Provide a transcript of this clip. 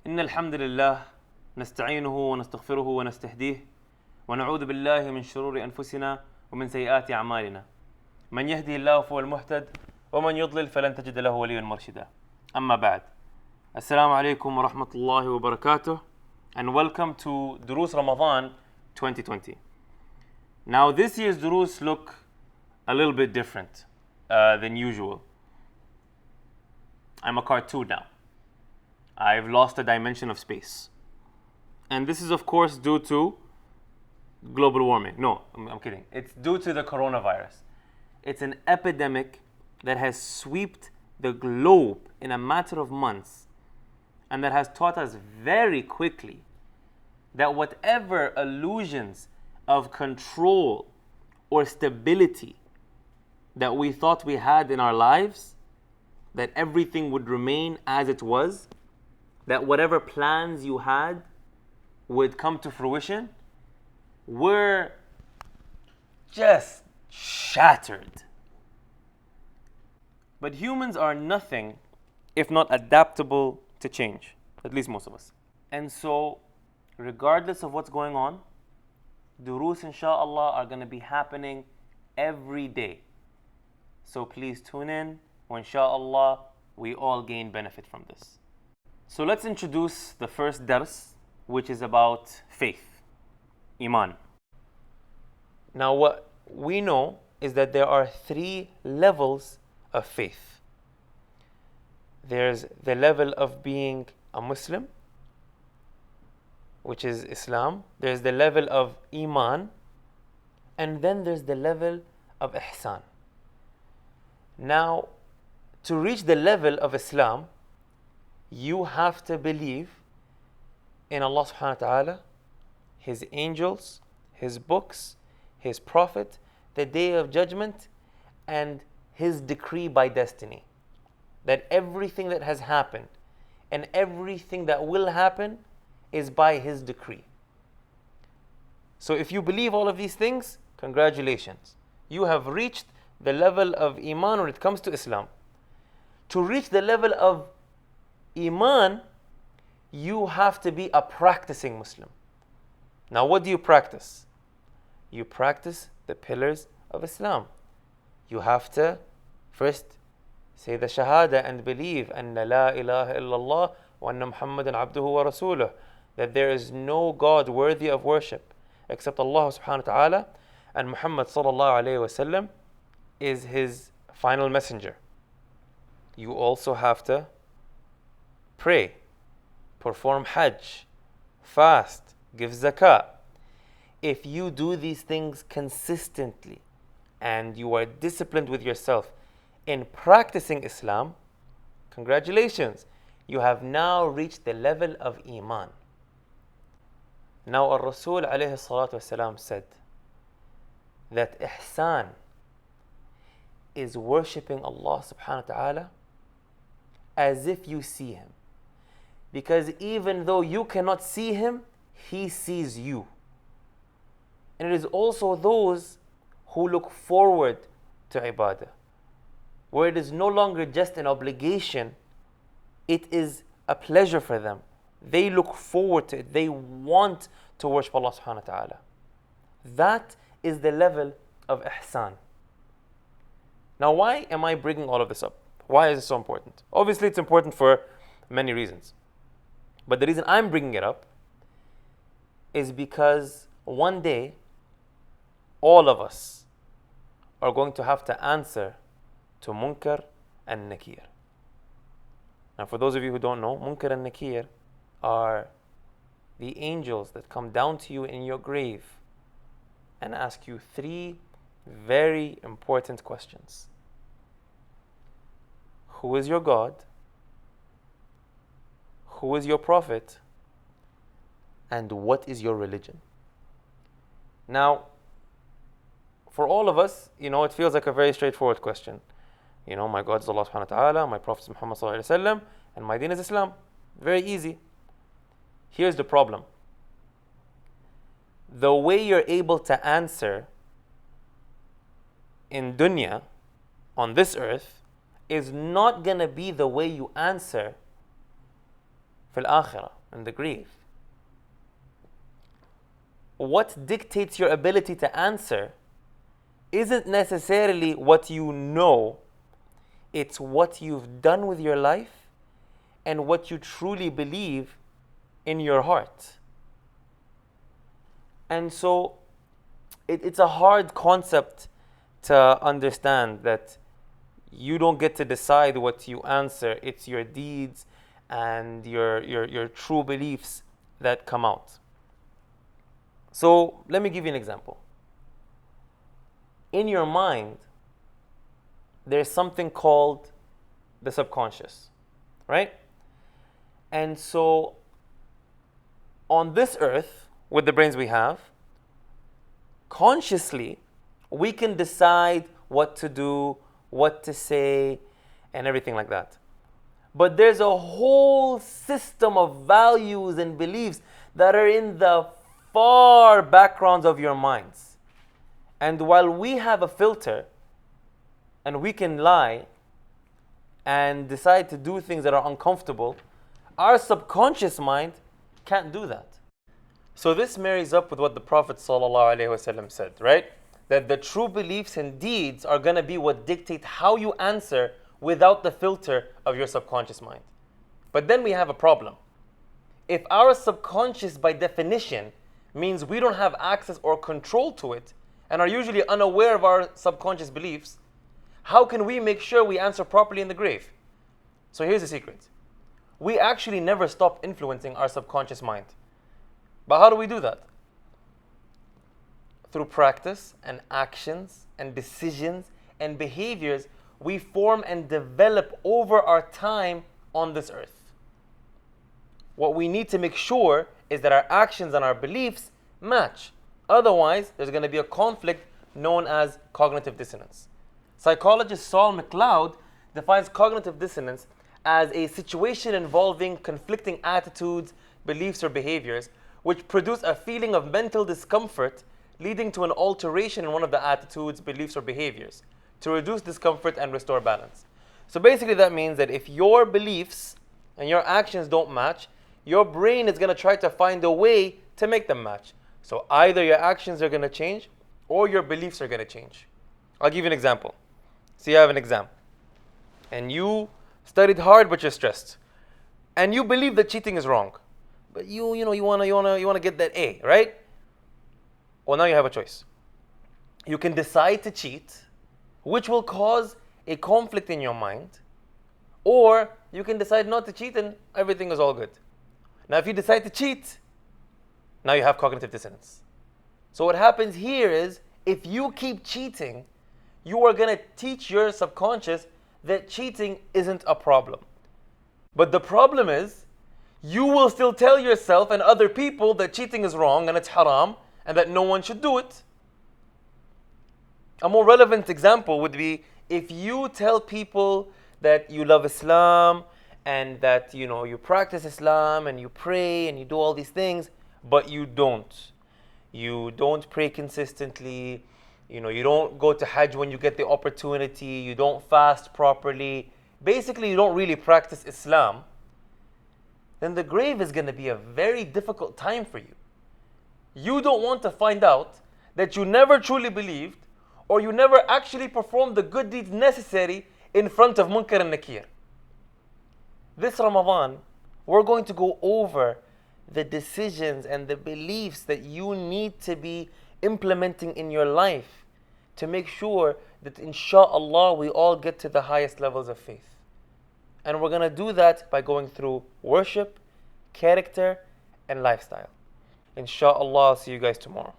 إن الحمد لله نستعينه ونستغفره ونستهديه ونعوذ بالله من شرور أنفسنا ومن سيئات أعمالنا من يهدي الله فهو المهتد ومن يضلل فلن تجد له وليا مرشدا أما بعد السلام عليكم ورحمة الله وبركاته and welcome to Durus Ramadan 2020. Now this year's Durus look a little bit different than usual. I'm a cartoon now. I've lost a dimension of space. And this is of course due to global warming. No, I'm kidding. It's due to the coronavirus. It's an epidemic that has swept the globe in a matter of months and that has taught us very quickly that whatever illusions of control or stability that we thought we had in our lives, that everything would remain as it was, that whatever plans you had would come to fruition, were just shattered. But humans are nothing if not adaptable to change, at least most of us. And so, regardless of what's going on, Durus inshallah are going to be happening every day. So please tune in, wa inshallah we all gain benefit from this. So let's introduce the first dars, which is about faith, Iman. Now what we know is that there are three levels of faith. There's the level of being a Muslim, which is Islam. There's the level of Iman, and then there's the level of Ihsan. Now, to reach the level of Islam, you have to believe in Allah subhanahu wa ta'ala, His angels, His books, His prophet, the day of judgment, and His decree by destiny. That everything that has happened and everything that will happen is by His decree. So if you believe all of these things, congratulations. You have reached the level of Iman when it comes to Islam. To reach the level of Iman, you have to be a practicing Muslim. Now what do you practice? You practice the pillars of Islam. You have to first say the Shahada and believe anna la ilaha illallah wa anna Muhammadan abduhu wa rasuluh, that there is no God worthy of worship except Allah subhanahu wa ta'ala, and Muhammad sallallahu alayhi wa sallam is His final messenger. You also have to pray, perform Hajj, fast, give zakah. If you do these things consistently and you are disciplined with yourself in practicing Islam, congratulations, you have now reached the level of Iman. Now Ar-Rasul alayhi salatu wasalam said that Ihsan is worshipping Allah subhanahu wa ta'ala as if you see Him. Because even though you cannot see Him, He sees you. And it is also those who look forward to ibadah, where it is no longer just an obligation, it is a pleasure for them. They look forward to it. They want to worship Allah subhanahu wa ta'ala. That is the level of ihsan. Now why am I bringing all of this up? Why is it so important? Obviously it's important for many reasons. But the reason I'm bringing it up is because one day all of us are going to have to answer to Munkar and Nakir. Now for those of you who don't know, Munkar and Nakir are the angels that come down to you in your grave and ask you three very important questions. Who is your God? Who is your prophet? And what is your religion? Now, for all of us, it feels like a very straightforward question. My God is Allah subhanahu wa ta'ala, my prophet is Muhammad sallallahu alayhi wa sallam, and my deen is Islam. Very easy. Here's the problem. The way you're able to answer in dunya, on this earth, is not going to be the way you answer fil akhirah, in the grave. What dictates your ability to answer isn't necessarily what you know, it's what you've done with your life and what you truly believe in your heart. And so it's a hard concept to understand, that you don't get to decide what you answer. It's your deeds and your true beliefs that come out. So let me give you an example. In your mind, there's something called the subconscious, right? And so on this earth, with the brains we have, consciously, we can decide what to do, what to say, and everything like that. But there's a whole system of values and beliefs that are in the far backgrounds of your minds. And while we have a filter, and we can lie and decide to do things that are uncomfortable, our subconscious mind can't do that. So this marries up with what the Prophet ﷺ said, right? That the true beliefs and deeds are going to be what dictate how you answer without the filter of your subconscious mind. But then we have a problem. If our subconscious, by definition, means we don't have access or control to it, and are usually unaware of our subconscious beliefs, how can we make sure we answer properly in the grave? So here's the secret. We actually never stop influencing our subconscious mind. But how do we do that? Through practice and actions and decisions and behaviors we form and develop over our time on this earth. What we need to make sure is that our actions and our beliefs match. Otherwise, there's going to be a conflict known as cognitive dissonance. Psychologist Saul McLeod defines cognitive dissonance as a situation involving conflicting attitudes, beliefs, or behaviors which produce a feeling of mental discomfort leading to an alteration in one of the attitudes, beliefs, or behaviors to reduce discomfort and restore balance. So basically that means that if your beliefs and your actions don't match, your brain is going to try to find a way to make them match. So either your actions are going to change or your beliefs are going to change. I'll give you an example. So you have an exam and you studied hard but you're stressed. And you believe that cheating is wrong. But you want to get that A, right? Well, now you have a choice. You can decide to cheat, which will cause a conflict in your mind, or you can decide not to cheat and everything is all good. Now, if you decide to cheat, now you have cognitive dissonance. So what happens here is, if you keep cheating, you are going to teach your subconscious that cheating isn't a problem. But the problem is, you will still tell yourself and other people that cheating is wrong and it's haram and that no one should do it. A more relevant example would be if you tell people that you love Islam and that you practice Islam and you pray and you do all these things, but you don't. You don't pray consistently. You don't go to Hajj when you get the opportunity. You don't fast properly. Basically, you don't really practice Islam. Then the grave is going to be a very difficult time for you. You don't want to find out that you never truly believed or you never actually performed the good deeds necessary in front of Munkar and Nakir. This Ramadan, we're going to go over the decisions and the beliefs that you need to be implementing in your life to make sure that insha'Allah we all get to the highest levels of faith. And we're going to do that by going through worship, character, and lifestyle. Insha'Allah, I'll see you guys tomorrow.